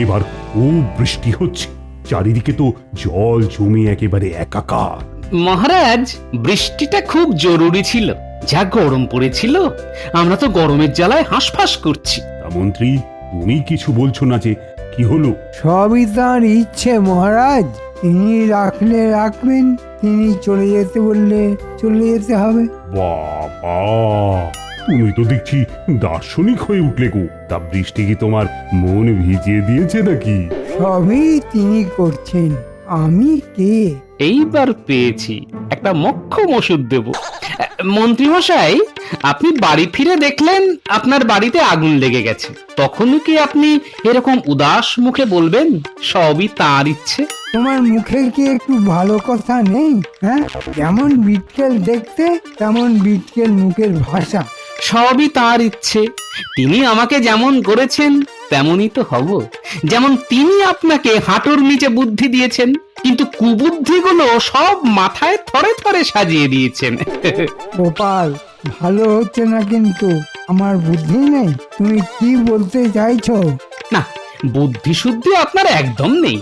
এবার খুব বৃষ্টি হচ্ছে, চারিদিকে তো জল জমে একেবারে একাকার। মহারাজ, বৃষ্টিটা খুব জরুরি ছিল। যা গরম পড়েছিল, আমরা তো গরমের জ্বালায় হাঁসফাঁস করছি। তা মন্ত্রী, তুমি কিছু বলছো না যে? কি হলো? সবই তাঁর ইচ্ছে মহারাজ। তিনি রাখলে রাখবেন, তিনি চলে যেতে বললে চলে যেতে হবে। বাবা, তুমি তো দেখছি দার্শনিক হয়ে উঠলে গো। তা বৃষ্টি কি তোমার মন ভিজিয়ে দিয়েছে নাকি? সবই তিনি করছেন, আমি কে? এইবার পেয়েছি, একটা মোক্ষম ওষুধ দেব। মন্ত্রী মশাই, আপনি বাড়ি ফিরে দেখলেন আপনার বাড়িতে আগুন লেগে গেছে, তখনই কি আপনি এরকম উদাস মুখে বলবেন সবই তার ইচ্ছে? তোমার মুখে কি একটু ভালো কথা নেই? হ্যাঁ, যেমন বিটকেল দেখতে তেমন বিটকেল মুখের ভাষা। সবই তার ইচ্ছে। তিনি আমাকে যেমন করেছেন তেমনই তো হব। যেমন তিনি আপনাকে হাঁটুর নিচে বুদ্ধি দিয়েছেন, কিন্তু কুবুদ্ধিগুলো সব মাথায় থরে থরে সাজিয়ে দিয়েছেন। গোপাল, ভালো হচ্ছে না কিন্তু। আমার বুদ্ধি নেই? তুমি কি বলতে চাইছো? না, বুদ্ধি শুদ্ধি আপনার একদম নেই।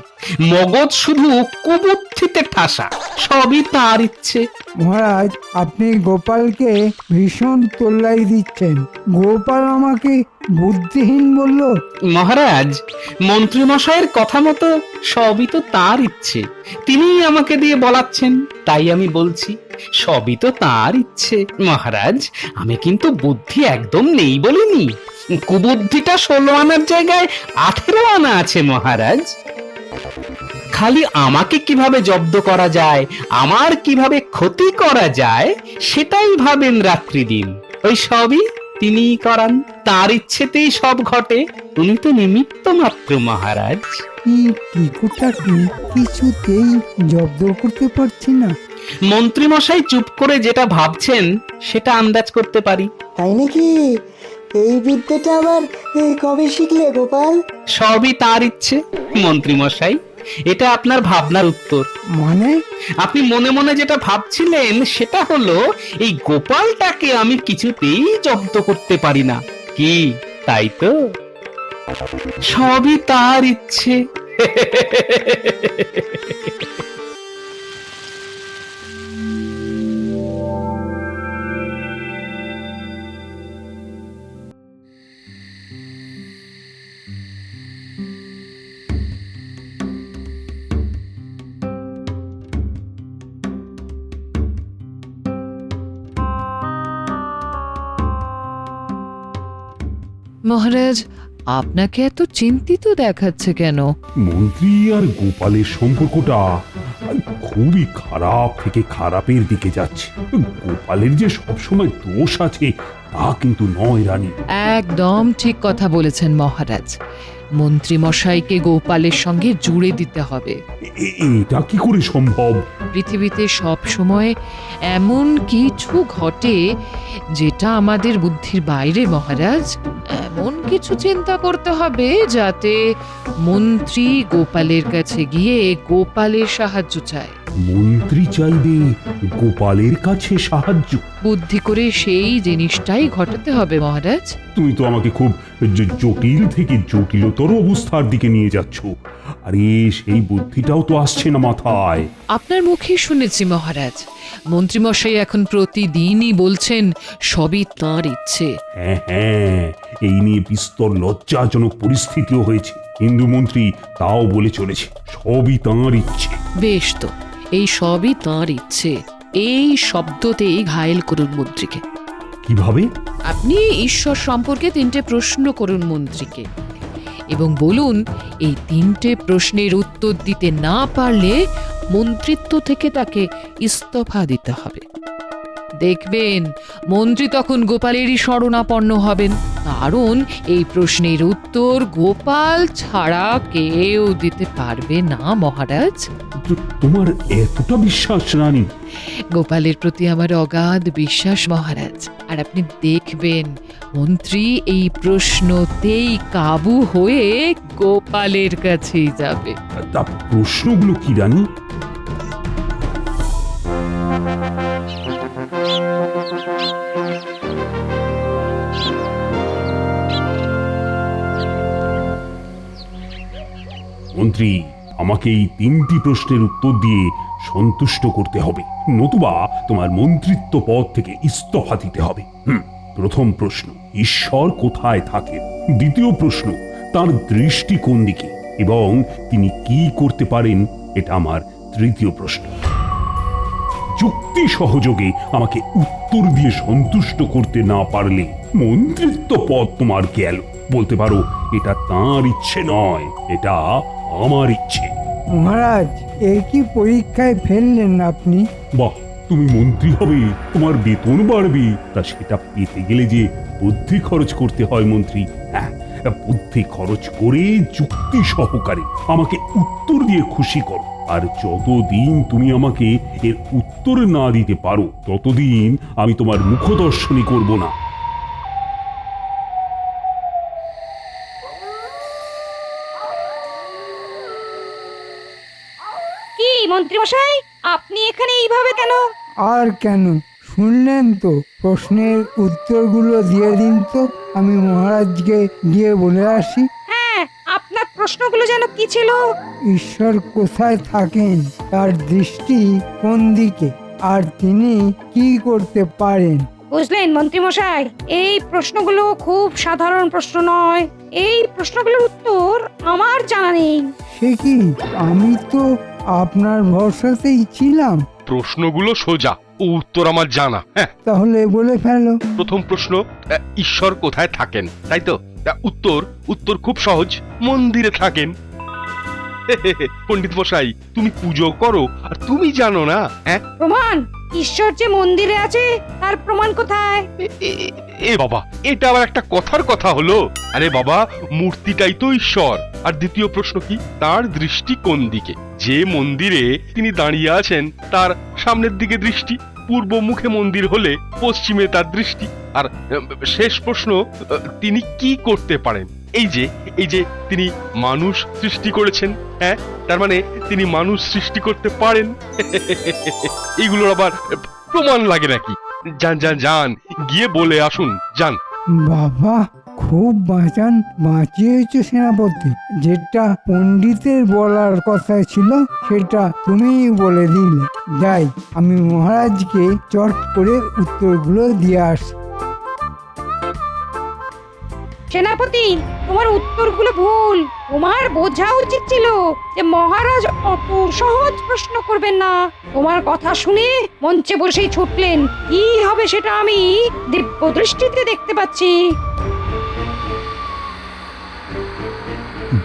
মগজ শুধু কুবুদ্ধিতে ঠাসা। সবই তার ইচ্ছে। মহারাজ, আপনি গোপালকে ভীষণ তোল্লাই দিচ্ছেন। গোপাল আমাকে বুদ্ধিহীন বলল। মহারাজ, মন্ত্রী মশাইয়ের কথা মতো সবই তো তার ইচ্ছে। তিনিই আমাকে দিয়ে বলাচ্ছেন, তাই আমি বলছি সবই তো তার ইচ্ছে। মহারাজ, আমি কিন্তু বুদ্ধি একদম নেই বলিনি। কুবুদ্ধিটা 16 আনার জায়গায় 18 আনা আছে মহারাজ। খালি আমাকে কিভাবে জব্দ করা যায়, আমার কিভাবে ক্ষতি করা যায়, সেটাই ভাবেন রাত্রি দিন। ওই সবই তিনিই করান, তার ইচ্ছেতেই সব ঘটে। উনি তো নিমিত্ত মাত্র মহারাজ। কি টিকুটাকে কিছুতেই জব্দ করতে পারছি না। মন্ত্রী মশাই চুপ করে যেটা ভাবছেন সেটা আন্দাজ করতে পারি। তাই নাকি? এই বিদ্যাটা আবার কবে শিখলে গোপাল? সবই তার ইচ্ছে মন্ত্রী মশাই। এটা আপনার ভাবনার উত্তর। মানে? আপনি মনে মনে যেটা ভাবছিলেন সেটা হলো, এই গোপালটাকে আমি কিছুতেই জব্দ করতে পারি না। কি তাই তো? সবই তার ইচ্ছে। মহারাজ, আপনাকে এত চিন্তিত দেখাচ্ছে কেন? মন্ত্রী আর গোপালের সম্পর্কটা খুবই খারাপ থেকে খারাপের দিকে যাচ্ছে। গোপালের যে সবসময় দোষ আছে তা কিন্তু নয় রানী। একদম ঠিক কথা বলেছেন মহারাজ। মন্ত্রী মশাইকে গোপালের সঙ্গে জুড়ে দিতে হবে। এটা কি করে সম্ভব? পৃথিবীতে সব সময় এমন কিছু ঘটে যেটা আমাদের বুদ্ধির বাইরে মহারাজ। এমন কিছু চিন্তা করতে হবে যাতে মন্ত্রী গোপালের কাছে গিয়ে গোপালের সাহায্য চায়। মন্ত্রী চাইবে গোপালের কাছে সাহায্য? বুদ্ধি করে সেই জিনিসটাই ঘটাতে হবে মহারাজ। তুমি তো আমাকে খুব জটিল থেকে জটিলতর অবস্থার দিকে নিয়ে যাচ্ছ। আরে সেই বুদ্ধিটাও তো আসছে না মাথায়। আপনার মুখে শুনেছি মহারাজ, মন্ত্রীমশাই এখন প্রতিদিনই বলছেন সবই তাঁর ইচ্ছে। হ্যাঁ হ্যাঁ, এই নিয়ে বিস্তর লজ্জাজনক পরিস্থিতিও হয়েছে। হিন্দু মন্ত্রী তাও বলে চলেছে সবই তাঁর ইচ্ছে। বেশ তো, এই সবই তাঁর ইচ্ছে এই শব্দতেই ঘায়েল করুন মন্ত্রীকে। কিভাবে? আপনি ঈশ্বর সম্পর্কে 3টে প্রশ্ন করুন মন্ত্রীকে এবং বলুন এই 3টে প্রশ্নের উত্তর দিতে না পারলে মন্ত্রিত্ব থেকে তাকে ইস্তফা দিতে হবে। দেখবেন মন্ত্রী তখন গোপালেরই শরণাপন্ন হবেন, কারণ এই প্রশ্নের উত্তর গোপাল ছাড়া কেউ দিতে পারবে না মহারাজ। তোমার এতটা বিশ্বাস রানী? গোপালের প্রতি আমার অগাধ বিশ্বাস মহারাজ। আর আপনি দেখবেন মন্ত্রী এই প্রশ্নতেই কাবু হয়ে গোপালের কাছেই যাবে। তা প্রশ্নগুলো কি রানী? মন্ত্রী, আমাকে এই 3টি প্রশ্নের উত্তর দিয়ে সন্তুষ্ট করতে হবে, নতুবা তোমার মন্ত্রিত্ব পদ থেকে ইস্তফা দিতে হবে। প্রথম প্রশ্ন, ঈশ্বর কোথায় থাকেন? দ্বিতীয় প্রশ্ন, তার দৃষ্টি কোন দিকে এবং তিনি কি করতে পারেন? এটা আমার তৃতীয় প্রশ্ন। যুক্তি সহযোগে আমাকে উত্তর দিয়ে সন্তুষ্ট করতে না পারলে মন্ত্রিত্ব পদ তোমার গেল। বলতে পারো এটা তাঁর ইচ্ছে নয়, এটা আমার ইচ্ছে। মহারাজ, এ কি পরীক্ষায় ফেললেন আপনি? বাহ, তুমি মন্ত্রী হবে, তোমার বেতন বাড়বে, তা সেটা পেতে গেলে যে বুদ্ধি খরচ করতে হয় মন্ত্রী। হ্যাঁ, বুদ্ধি খরচ করে যুক্তি সহকারে আমাকে উত্তর দিয়ে খুশি করো। আর যতদিন তুমি আমাকে এর উত্তর না দিতে পারো ততদিন আমি তোমার মুখদর্শনই করব না। কি মন্ত্রীমশাই, আপনি এখানে এইভাবে কেন? আর কেন, শুনলেন তো? প্রশ্নের উত্তরগুলো দিয়ে দিন তো, আমি মহারাজকে গিয়ে বলে আসি। হ্যাঁ, আপনার প্রশ্নগুলো যেন কি ছিল? ঈশ্বর কোথায় থাকেন, তার দৃষ্টি কোন দিকে, আর তিনি কি করতে পারেন? বুঝলেন মন্ত্রীমশাই, এই প্রশ্নগুলো খুব সাধারণ প্রশ্ন নয়। এই প্রশ্নগুলোর উত্তর আমার জানা নেই। সে কি, আমি তো আপনার ভরসাতেই ছিলাম। প্রশ্নগুলো সোজা, উত্তর আমার জানা। হ্যাঁ, তাহলে বলে ফেলো। প্রথম প্রশ্ন, ঈশ্বর কোথায় থাকেন, তাই তো? উত্তর খুব সহজ, মন্দিরে থাকেন। পণ্ডিত মশাই, তুমি পুজো করো আর তুমি জানো না? হ্যাঁ, প্রমাণ? ঈশ্বর যে মন্দিরে আছে তার প্রমাণ কোথায়? এ বাবা, এটা আবার একটা কথার কথা হলো? আরে বাবা, মূর্তিটাই তো ঈশ্বর। আর দ্বিতীয় প্রশ্ন কি, তার দৃষ্টি কোন দিকে? যে মন্দিরে তিনি দাঁড়িয়ে আছেন তার সামনের দিকে দৃষ্টি, পূর্ব মুখে মন্দির হলে পশ্চিমে তার দৃষ্টি। আর শেষ প্রশ্ন, তিনি কি করতে পারেন? এই যে তিনি মানুষ সৃষ্টি করেছেন। হ্যাঁ, তার মানে তিনি মানুষ সৃষ্টি করতে পারেন। এইগুলোর আবার প্রমাণ লাগে নাকি? যান গিয়ে বলে আসুন, যান। বাবা, খুব বাঁচিয়েছ সেনাপতি। যেটা পণ্ডিতের বলার কথা ছিল সেটা তুমিই বলে দিলে। যাই, আমি মহারাজকে চট করে উত্তরগুলো দিয়ে আসি। সেনাপতি, তোমার উত্তরগুলো ভুল। তোমার বোঝা উচিত ছিল যে মহারাজ অত সহজ প্রশ্ন করবেন না। তোমার কথা শুনে মঞ্চে বসেই ছুটলেন। কি হবে সেটা আমি দিব্য দৃষ্টিতে দেখতে পাচ্ছি।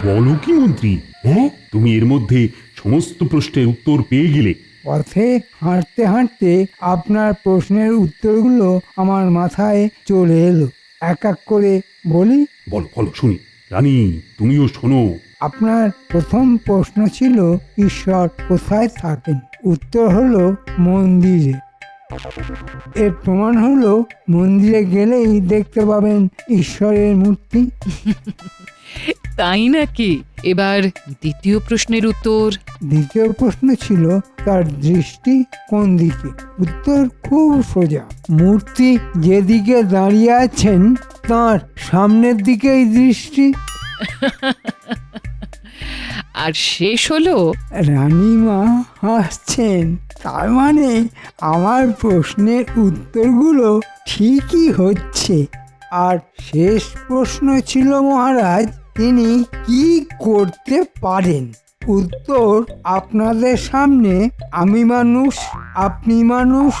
বলো কি মন্ত্রী, হ্যাঁ তুমি এর মধ্যে সমস্ত প্রশ্নের উত্তর পেয়ে গেলে? পথে হাঁটতে হাঁটতে আপনার প্রশ্নের উত্তরগুলো আমার মাথায় চলে এলো। এক এক করে বলি। বলো বলো শুনি। রানী, তুমিও শোনো। আপনার প্রথম প্রশ্ন ছিল ঈশ্বর কোথায় থাকেন। উত্তর হলো মন্দিরে। এর প্রমাণ হলো মন্দিরে গেলেই দেখতে পাবেন ঈশ্বরের মূর্তি। তাই নাকি? এবার দ্বিতীয় প্রশ্নের উত্তর। দ্বিতীয় প্রশ্ন ছিল তার দৃষ্টি কোন দিকে। উত্তর খুব সোজা, মূর্তি যেদিকে দাঁড়িয়ে আছেন তার সামনের দিকেই দৃষ্টি। আর শেষ হলো, রানীমা হাসছেন, তার মানে আমার প্রশ্নের উত্তরগুলো ঠিকই হচ্ছে। আর শেষ প্রশ্ন ছিল মহারাজ, তিনি কি করতে পারেন। উত্তর আপনাদের সামনে। আমি মানুষ, আপনি মানুষ,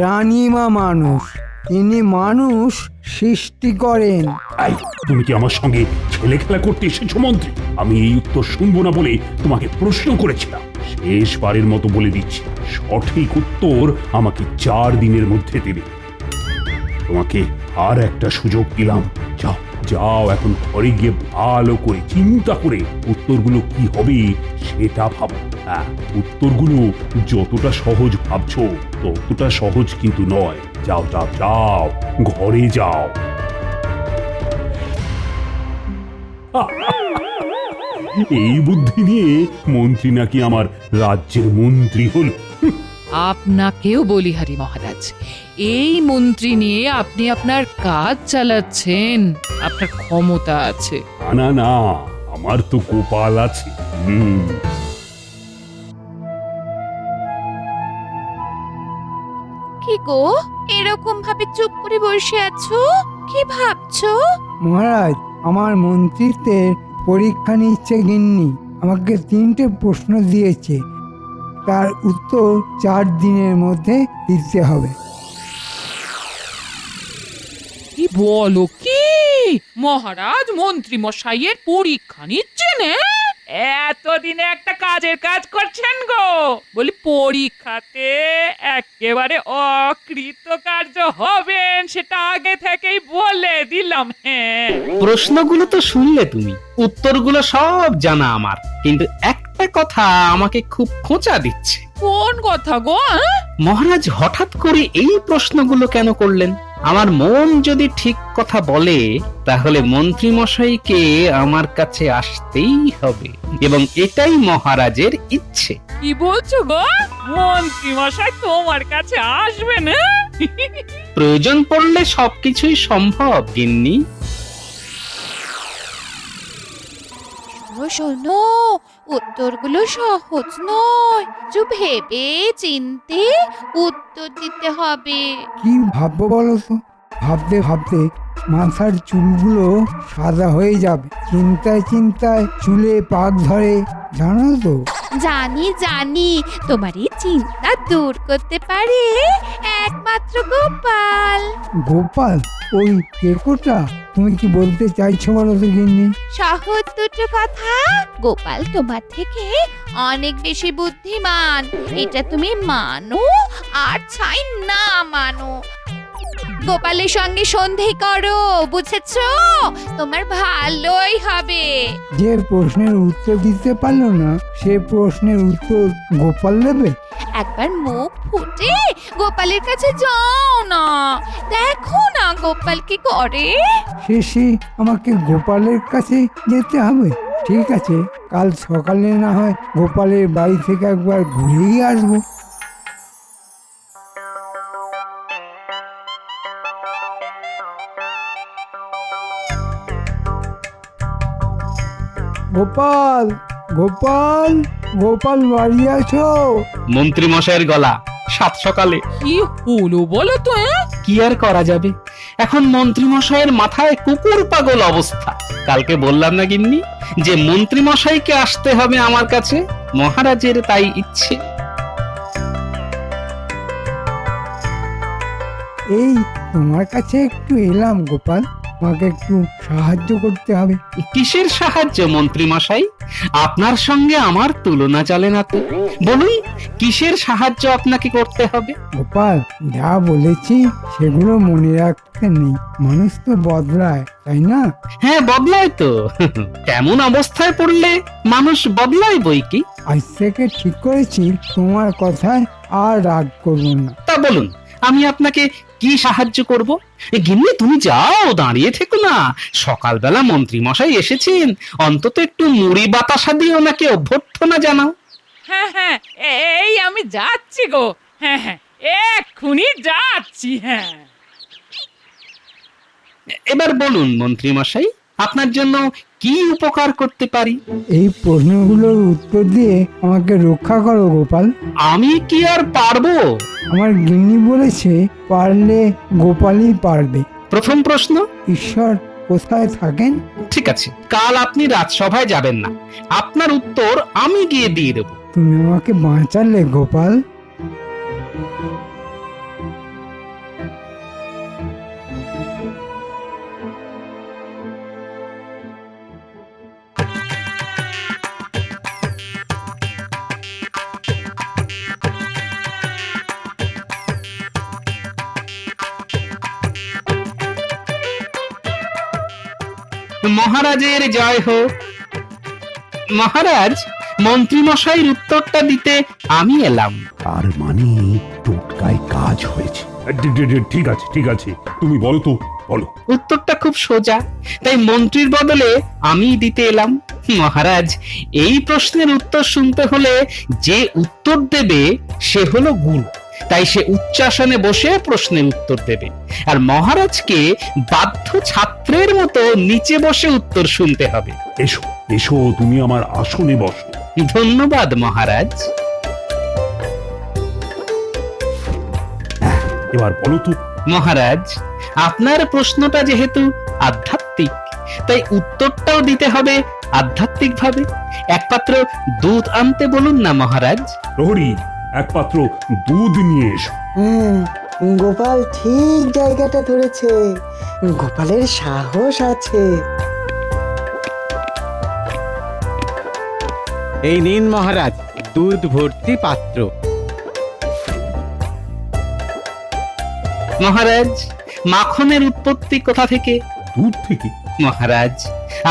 রানীমা মানুষ। তিনি মানুষ সৃষ্টি করেন। এই, তুমি কি আমার সঙ্গে ছেলে খেলা করতে এসেছো মন্ত্রী? আমি এই উত্তর শুনবো না বলে তোমাকে প্রশ্ন করেছিলাম। শেষবারের মতো বলে দিচ্ছি, সঠিক উত্তর আমাকে 4 দিনের মধ্যে দেবে। তোমাকে আর একটা সুযোগ দিলাম। যাও যাও, এখন ঘরে গিয়ে ভালো করে চিন্তা করে উত্তরগুলো কি হবে সেটা ভাবো। হ্যাঁ, উত্তরগুলো যতটা সহজ ভাবছো ততটা সহজ কিন্তু নয়। যাও যাও যাও, ঘরে যাও। এই বুদ্ধি নিয়ে মন্ত্রী নাকি আমার রাজ্যের মন্ত্রী হলো। আপনাকেও বলিহারি মহারাজ, এই মন্ত্রী নিয়ে আপনি আপনার কাজ চালাচ্ছেন, আপনার ক্ষমতা আছে। না না, আমার তো গোপাল আছে। কি গো এরকম ভাবে চুপ করে বসে আছো, কি ভাবছো? মহারাজ, আমার মন্ত্রিত্বের পরীক্ষা নিচ্ছে গিন্নি। আমাকে 3টে প্রশ্ন দিয়েছে, তার উত্তর 4 দিনের মধ্যে দিতে হবে। কি বলো কি? মহারাজ মন্ত্রী মশাইয়ের পরীক্ষা নিচ্ছেন? এতদিনে একটা কাজের কাজ করছেন গো। বলি পরীক্ষাতে একেবারে অকৃতকার্য হবেন সেটা আগে থেকেই বলে দিলাম। হ্যাঁ, প্রশ্নগুলো তো শুনলে তুমি, উত্তরগুলো সব জানা আমার, কিন্তু একটা কথা আমাকে খুব খোঁচা দিচ্ছে। কোন কথা গো? মহারাজ হঠাৎ করে এই প্রশ্নগুলো কেন করলেন? আমার মন যদি ঠিক কথা বলে তাহলে মন্ত্রী মশাইকে আমার কাছে আসতেই হবে, এবং এটাই মহারাজের ইচ্ছে। কি বলছো গো? মন্ত্রী মশাই তোমার কাছে আসবেন? প্রয়োজন পড়লে সবকিছুই সম্ভব গিন্নি। শোনো, উত্তরগুলো সহজ নয়, একটু ভেবে চিনতে উত্তর দিতে হবে। কি ভাববো বলো তো? ভাবতে ভাবতে মাথার চুলগুলো সাদা হয়ে যাবে। চিন্তায় চিন্তায় চুলে পাক ধরে, জানো তো? জানি জানি, তোমার এই চিন্তা দূর করতে পারে একমাত্র গোপাল। গোপাল? ওই কেকোটা? তুমি কি বলতে চাইছো বলো তো গিন্নি? সহজ দুটো কথা, গোপাল তোমার থেকে অনেক বেশি বুদ্ধিমান, এটা তুমি মানো আর চাই না মানো। গোপালের সঙ্গে সন্ধে করো, বুঝেছো? তোমার ভালোই হবে। যে প্রশ্নের উত্তর দিতে পারলো না সে প্রশ্নের উত্তর গোপাল দেবে? একবার মুখ ফুটে গোপালের কাছে যাও না, দেখো না গোপাল কি করে। শেষে আমাকে গোপালের কাছে যেতে হবে? ঠিক আছে, কাল সকালে না হয় গোপালের বাড়ি থেকে একবার ঘুরেই আসবো। গোপাল, গোপাল, গোপাল বাড়ি আছো? মন্ত্রী মশাইয়ের গলা সাত সকালে। কি হলো বলো তো? কি আর করা যাবে, এখন মন্ত্রী মশাইয়ের মাথায় কুকুর পাগল অবস্থা। কালকে বললাম না গিন্নি যে মন্ত্রী মশাইকে আসতে হবে আমার কাছে, মহারাজের তাই ইচ্ছে। এই তোমার কাছে একটু এলাম গোপাল, আমাকে একটু সাহায্য করতে হবে। কিসের সাহায্য মন্ত্রী মশাই? আপনার সঙ্গে আমার তুলনা চলে না তো। বলুন, কিসের সাহায্য আপনাকে করতে হবে? গোপাল, যা বলেছি সেগুলো মনে রাখতে নেই। মানুষ তো বদলায়, তাই না? হ্যাঁ, বদলায় তো। কেমন অবস্থায় পড়লে মানুষ বদলায় বই কি। আজ থেকে ঠিক করেছি তোমার কথায় আর রাগ করবো না। তা বলুন, আমি আপনাকে কি সাহায্য করব? গিন্নি তুমি যাও, দাঁড়িয়ে থেকো না। সকালবেলা মন্ত্রী মশাই এসেছেন, অন্তত একটু মুড়ি বাতাসা দিয়ে ওনাকে অভ্যর্থনা জানাও। হ্যাঁ হ্যাঁ, এই আমি যাচ্ছি গো। হ্যাঁ হ্যাঁ, এক্ষুনি যাচ্ছি। হ্যাঁ, এবার বলুন মন্ত্রী মশাই, আপনার জন্য কি উপকার করতে পারি? এই প্রশ্নগুলোর উত্তর দিয়ে আমাকে রক্ষা করো গোপাল। আমি কি আর পারবো? আমার গিন্নি বলেছে পারলে গোপালই পারবে। প্রথম প্রশ্ন, ঈশ্বর কোথায় থাকেন? ঠিক আছে, কাল আপনি রাজসভায় যাবেন না, আপনার উত্তর আমি গিয়ে দিয়ে দেবো। তুমি আমাকে বাঁচালে গোপাল। মহারাজের জয় হোক। মহারাজ, মন্ত্রী মশাইয়ের উত্তরটা দিতে আমি এলাম। তার মানে টোটকায় কাজ হয়েছে। ঠিক আছে ঠিক আছে, তুমি বলো তো, বলো। উত্তরটা খুব সোজা, তাই মন্ত্রীর বদলে আমি দিতে এলাম। মহারাজ, এই প্রশ্নের উত্তর শুনতে হলে যে উত্তর দেবে সে হলো গুরু। তাই সে উচ্চাসনে বসে প্রশ্নের উত্তর দেবে, আর মহারাজকে বাধ্য ছাত্রের মতো নিচে বসে উত্তর শুনতে হবে। এসো এসো, তুমি আমার আসনে বসো। ধন্যবাদ মহারাজ। এবার বলো তো। মহারাজ, আপনার প্রশ্নটা যেহেতু আধ্যাত্মিক, তাই উত্তরটাও দিতে হবে আধ্যাত্মিক ভাবে। এক পাত্র দুধ আনতে বলুন না মহারাজ। প্রহরী, এক পাত্র দুধ নিয়ে এসো। গোপাল ঠিক জায়গাটা ধরেছে, গোপালের সাহস আছে। এই নিন মহারাজ, দুধ ভর্তি পাত্র। মহারাজ, মাখনের উৎপত্তি কোথা থেকে? দুধ থেকে? মহারাজ,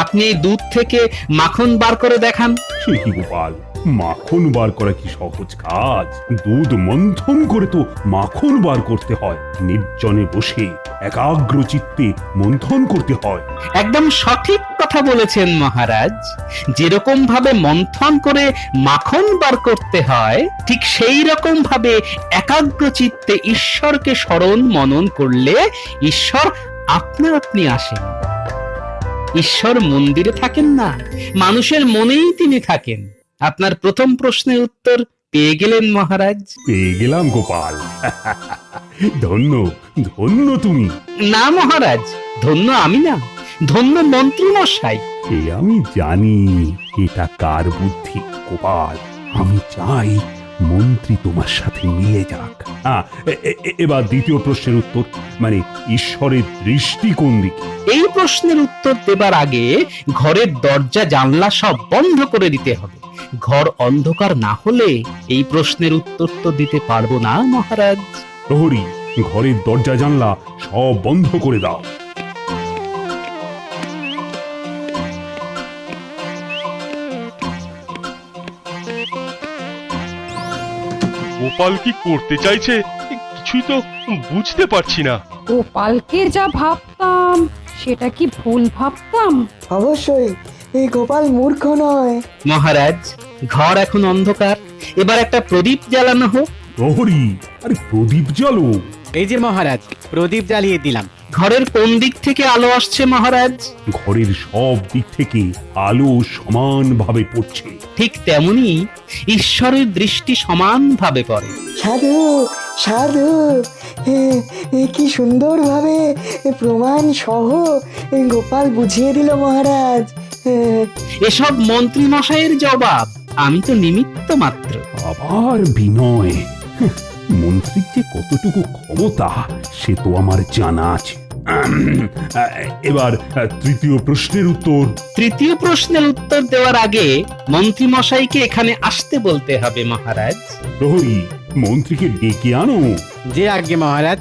আপনি এই দুধ থেকে মাখন বার করে দেখান। সে কি গোপাল, মাখন বার করা কি সহজ কাজ? দুধ মন্থন করে তো মাখন বার করতে হয়, নির্জনে বসে একাগ্র চিত্তে মন্থন করতে হয়। একদম সঠিক কথা বলেছেন মহারাজ। যেরকম ভাবে মন্থন করে মাখন বার করতে হয়, ঠিক সেই রকম ভাবে একাগ্র চিত্তে ঈশ্বরকে স্মরণ মনন করলে ঈশ্বর আপনা আপনি আসেন। ঈশ্বর মন্দিরে থাকেন না, মানুষের মনেই তিনি থাকেন। আপনার প্রথম প্রশ্নের উত্তর পেয়ে গেলেন মহারাজ। পেয়ে গেলাম গোপাল। ধন্য ধন্য তুমি। না মহারাজ, ধন্য আমি না, ধন্য মন্ত্রী মশাই। এ আমি জানি এটা কার বুদ্ধি গোপাল। আমি চাই মন্ত্রী তোমার সাথে মিলে যাক। এবার দ্বিতীয় প্রশ্নের উত্তর, মানে ঈশ্বরের দৃষ্টি কোন দিকে? এই প্রশ্নের উত্তর দেবার আগে ঘরের দরজা জানলা সব বন্ধ করে দিতে হবে। ঘর অন্ধকার না হলে এই প্রশ্নের উত্তর তো দিতে পারবো না মহারাজ। প্রহরী, ঘরের দরজা জানলা সব বন্ধ করে দাও। গোপাল কি করতে চাইছে কিছুই তো বুঝতে পারছি না। গোপালকে যা ভাবতাম সেটা কি ভুল ভাবতাম? অবশ্যই এই গোপাল মূর্খ নয়। মহারাজ, ঘর এখন অন্ধকার, এবার একটা প্রদীপ জ্বালানো হোক। প্রহরী, আরে প্রদীপ জ্বালো। এই যে মহারাজ, প্রদীপ জ্বালিয়ে দিলাম। ঘরের কোন দিক থেকে আলো আসছে মহারাজ? ঘরের সব দিক থেকে আলো সমানভাবে পড়ছে। ঠিক তেমনি ঈশ্বরের দৃষ্টি সমানভাবে পড়ে। সাধু সাধু, কি সুন্দরভাবে প্রমাণ সহ গোপাল বুঝিয়ে দিল মহারাজ। এসব মন্ত্রী মশাইয়ের জবাব, আমি তো নিমিত্ত মাত্র। আবার বিনয়। মন্ত্রীর যে কতটুকু ক্ষমতা সে তো আমার জানা আছে। এবার তৃতীয় প্রশ্নের উত্তর। তৃতীয় প্রশ্নের উত্তর দেওয়ার আগে মন্ত্রী মশাইকে এখানে আসতে বলতে হবে মহারাজ। প্রহরী, মন্ত্রীকে ডেকে আনো। যে আজ্ঞে মহারাজ।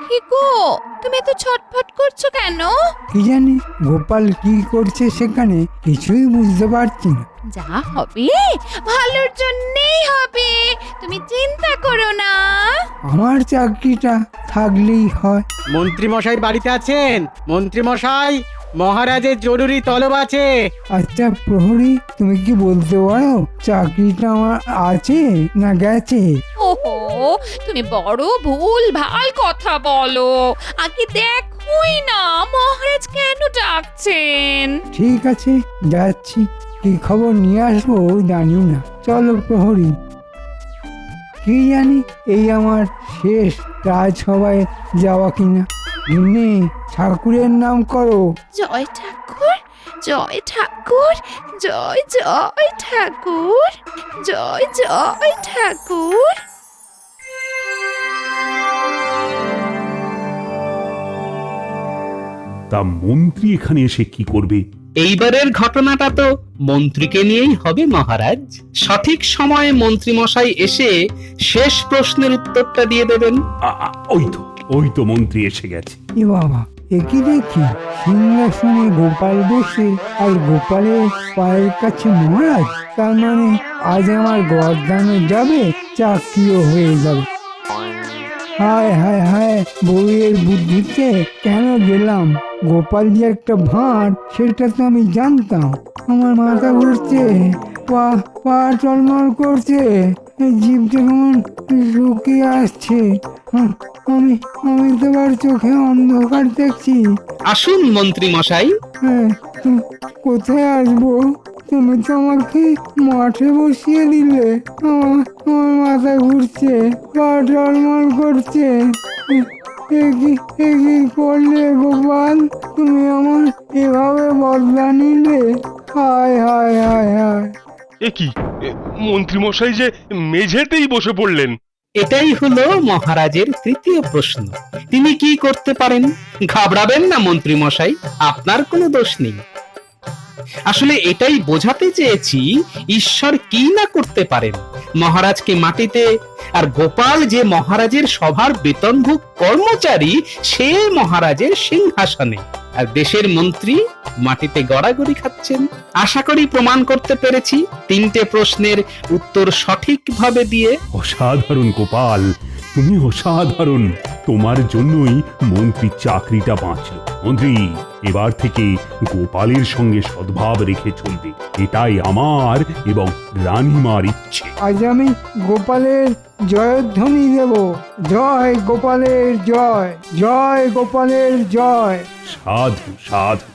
কি গো, তুমি এত ছটফট করছো কেন? কি জানি গোপাল কি করছে সেখানে, কিছুই বুঝতে পারছি না। যা হবে ভালোর জন্যই হবে, তুমি চিন্তা করো না। আমার চাকরিটা থাকলেই হয়। মন্ত্রী মশাই বাড়িতে আছেন? মন্ত্রী মশাই, মহারাজের জরুরি তলব আছে। আচ্ছা প্রহরী, তুমি কি বলতে পারো চাকরিটা আমার আছে না গেছে? ওহো, তুমি বড় ভুল ভাল কথা বলো। আগে দেখোই না মহারাজ কেন ডাকছেন। ঠিক আছে, যাচ্ছি। কি খবর নিয়ে আসবো জানি না। চলো প্রহরী। কি জানি এই আমার শেষ রাজসভায় যাওয়া কিনা। গিন্নি, ঠাকুরের নাম করো। জয় ঠাকুর, জয় ঠাকুর, জয় জয় ঠাকুর, জয় জয় ঠাকুর। তা মন্ত্রী এখানে এসে কি করবে? এইবারের ঘটনাটা তো মন্ত্রীকে নিয়েই হবে মহারাজ। সঠিক সময়ে মন্ত্রী মশাই এসে শেষ প্রশ্নের উত্তরটা দিয়ে দেবেন। ওই তো মন্ত্রী এসে গেছে। এ বাবা, একই দেখি সিংহাসনে গোপাল বসে আর গোপালের পায়ের কাছে মহারাজ। তার মানে আজ আমার গরদানে যাবে, চাকরিও হয়ে যাবে। হায় হায় হায়, বউয়ের বুদ্ধিতে কেন গেলাম? গোপাল যে একটা ভাঁড় সেটা তো আমি জানতাম। আমার মাথা ঘুরছে, পা পা টলমল করছে, জিভটা কেমন শুকিয়ে আসছে। আমি আমি তোমার চোখে অন্ধকার দেখছি। আসুন মন্ত্রী মশাই। হ্যাঁ, কোথায় আসবো? তুমি তো আমাকে মাঠে বসিয়ে দিলে। আমার মাথা ঘুরছে, পা টলমল করছে। এ কি করলে গোপাল? তুমি আমার এভাবে বদলা নিলে? হায় হায় হায় হায়। এ কি মন্ত্রী মশাই যে মেঝেতেই বসে পড়লেন। এটাই হলো মহারাজের তৃতীয় প্রশ্ন। তিনি কি করতে পারেন? ঘাবড়াবেন না মন্ত্রী মশাই, আপনার কোনো দোষ নেই। আসলে এটাই বোঝাতে চেয়েছি ঈশ্বর কি না করতে পারেন। মহারাজকে মাটিতে, আর গোপাল যে মহারাজের সভার বেতনভুক কর্মচারী, সে মহারাজের সিংহাসনে, আর দেশের মন্ত্রী মাটিতে গড়াগড়ি খাচ্ছেন। আশা করি প্রমাণ করতে পেরেছি তিনটে প্রশ্নের উত্তর সঠিকভাবে দিয়ে। অসাধারণ গোপাল, তুমি অসাধারণ। তোমার জন্যই মন্ত্রীর চাকরিটা বাঁচল। মন্ত্রী, এবার থেকে গোপালের সঙ্গে সদ্ভাব রেখে চলবে, এটাই আমার এবং রানীমার ইচ্ছে। আজ আমি গোপালের জয়ধ্বনি দেব। জয় গোপালের জয়, জয় গোপালের জয়। সাধু সাধু।